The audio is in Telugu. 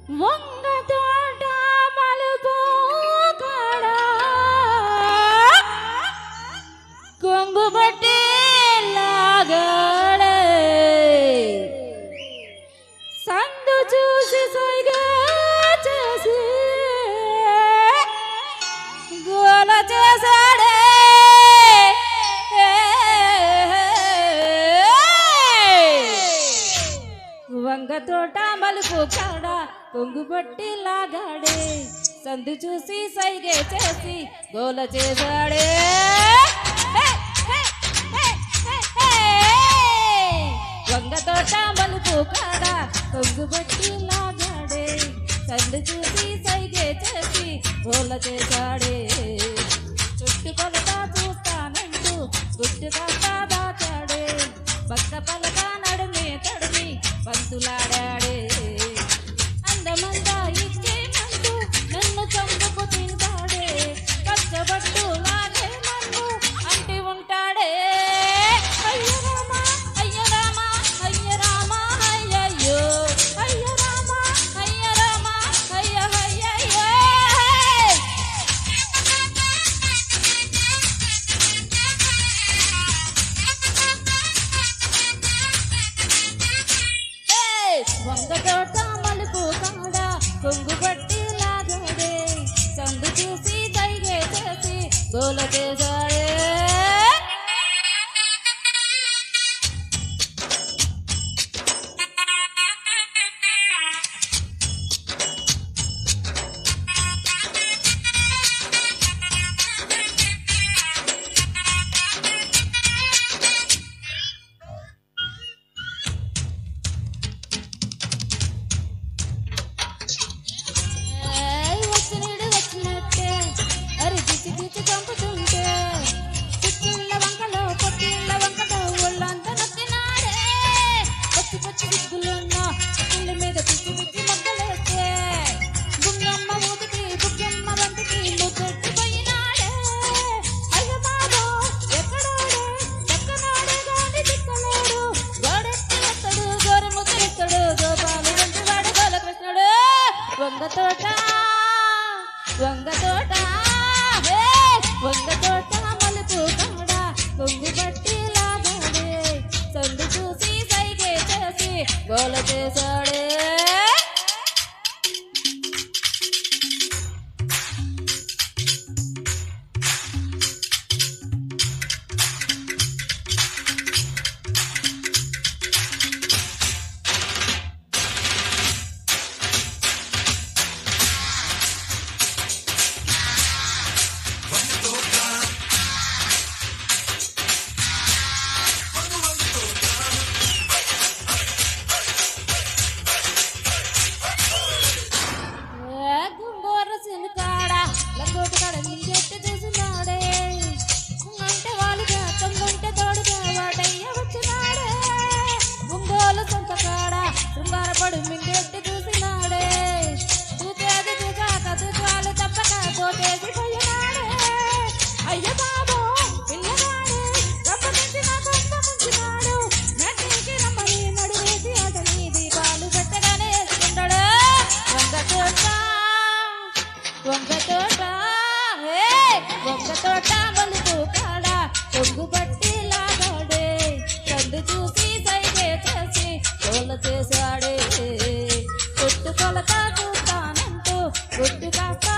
వంగ తోట మలుపు కాడ కొంగు బట్టి లాగాడే సందు చూసి సైగా చేసి గోల చేశాడే వంగ తోట మలుపు కాడ కొంగు బట్టి లాగాడే సందు చూసి సైగే చేసి గోల చేశాడే వంగ తోట మలుపు కాడ కొంగు బట్టి లాగాడే సందు చూసి సైగే చేసి గోల చేశాడే చుట్టుకొలత చూస్తానంటూ గుట్టు కాస్తా దాచాడే పక్క పలక నడుమే తడిమి పంతులాడాడే అందమంతా ఇచ్చేమంటూ నన్ను చంపుకు తింటాడే కష్టపట్టు లాగే నన్ను అంటి ఉంటాడే అయ్య రామా అయ్య రామా అయ్య రామా అయ్యయ్యో అయ్య రామా అయ్య రామా అయ్య అయ్యయ్యో వంగ తోట మలుపు కాడ కొంగు బట్టి లాగాడే సందు చూసి దైగే చేసి గోల చేశాడే వచ్చినడు వచ్చినట్టే అరి దిచ్చి దిచ్చి చంపుతుంటే చిచ్చిళ్ళ వంకలో పొట్టిళ్ళ వంకలో ఒళ్ళంతా నొక్కినాడే పచ్చి పచ్చి దిగ్గులున్న చిక్కుళ్ళ మీద పిచ్చి పిచ్చి మొక్కలేస్తే బుంగమ్మ ఊతికి బుగ్గమ్మ వంటికి ముద్దెట్టిపోయినాడే అయ్య బాబో ఎక్కడాడే ఎక్కడాడే గాని దిక్కలేడు గోడెత్తి వస్తాడు గోరె ముద్దెత్తాడు గోపాలు వంటి వాడు గోలకృష్ణుడు వంగ తోట వంగ తోట వంగ తోట మలుపు కాడ కొంగు బట్టి లాగాడే సందు చూసి సైగే చేసి గోల చేశాడే గుంగోరసిన కాడ లంగోటి కాడ నింగెట్టి చూసినాడే అంటే వాళ్ళుగా తొంగుంటే తోడుగా వాడయ్య వచ్చినాడే గుంగోలు సొంత కాడ శృంగారపడు మింగెట్టి చూసినాడే చూసేది చూసాక చూసాలు తప్పక తోటేసి పోయినాడే అయ్య బాబో పిల్లగాడే రప్పనించి నాకు ముంచినాడు నటికి రమ్మని నడువేసి అతని దీపాలు పెట్టగానే వేసుకుంటాడు వంగ తోట వంగ తోట వంగ తోట మలుపు కాడ కొంగు బట్టి లాగాడే సందు చూసి సైగే చేసి గోల చేశాడే కొట్టు కొలత చూస్తానంటూ గుట్టు కాస్తా